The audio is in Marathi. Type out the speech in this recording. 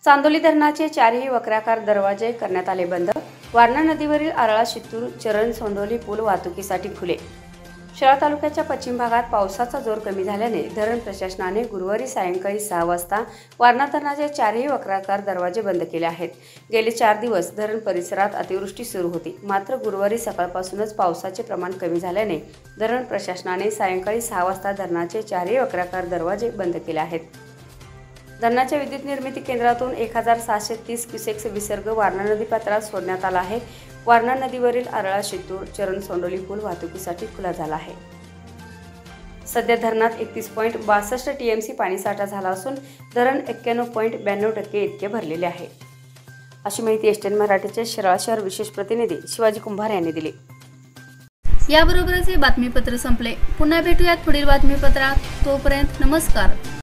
चांदोली धरणाचे चारही वक्राकार दरवाजे करण्यात आले बंद। वारणा नदीवरील आरळा शित्तूर चरण सोंडोली पूल वाहतुकीसाठी खुले। शहर तालुक्याच्या पश्चिम भागात पावसाचा जोर कमी झाल्याने धरण प्रशासनाने गुरुवारी सायंकाळी 6 वाजता वारणा धरणाचे चारही वक्राकार दरवाजे बंद केले आहेत। गेले 4 दिवस धरण परिसरात अतिवृष्टी सुरू होती, मात्र गुरुवारी सकाळपासूनच पावसाचे प्रमाण कमी झाल्याने धरण प्रशासनाने सायंकाळी 6 वाजता धरणाचे चारही वक्राकार दरवाजे बंद केले आहेत। धरणाच्या विद्युत निर्मिती केंद्रातून 1730 क्युसेक्स विसर्ग वारणा नदीपात्रात सोडण्यात आला आहे। वारणा नदीवरील आरळा शित्तूर चरण सोंडोली पूल वाहतुकीसाठी खुला झाला आहे। सध्या धरणात 31.62 टीएमसी पाणीसाठा झाला असून धरण 91.92% इतके भरलेले आहे, अशी माहिती एसटीएन मराठीचे शिराळा शहर विशेष प्रतिनिधी शिवाजी कुंभार यांनी दिली। याबरोबरच हे बातमीपत्र संपले। पुन्हा भेटूयात पुढील बातमीपत्रात। तोपर्यंत नमस्कार।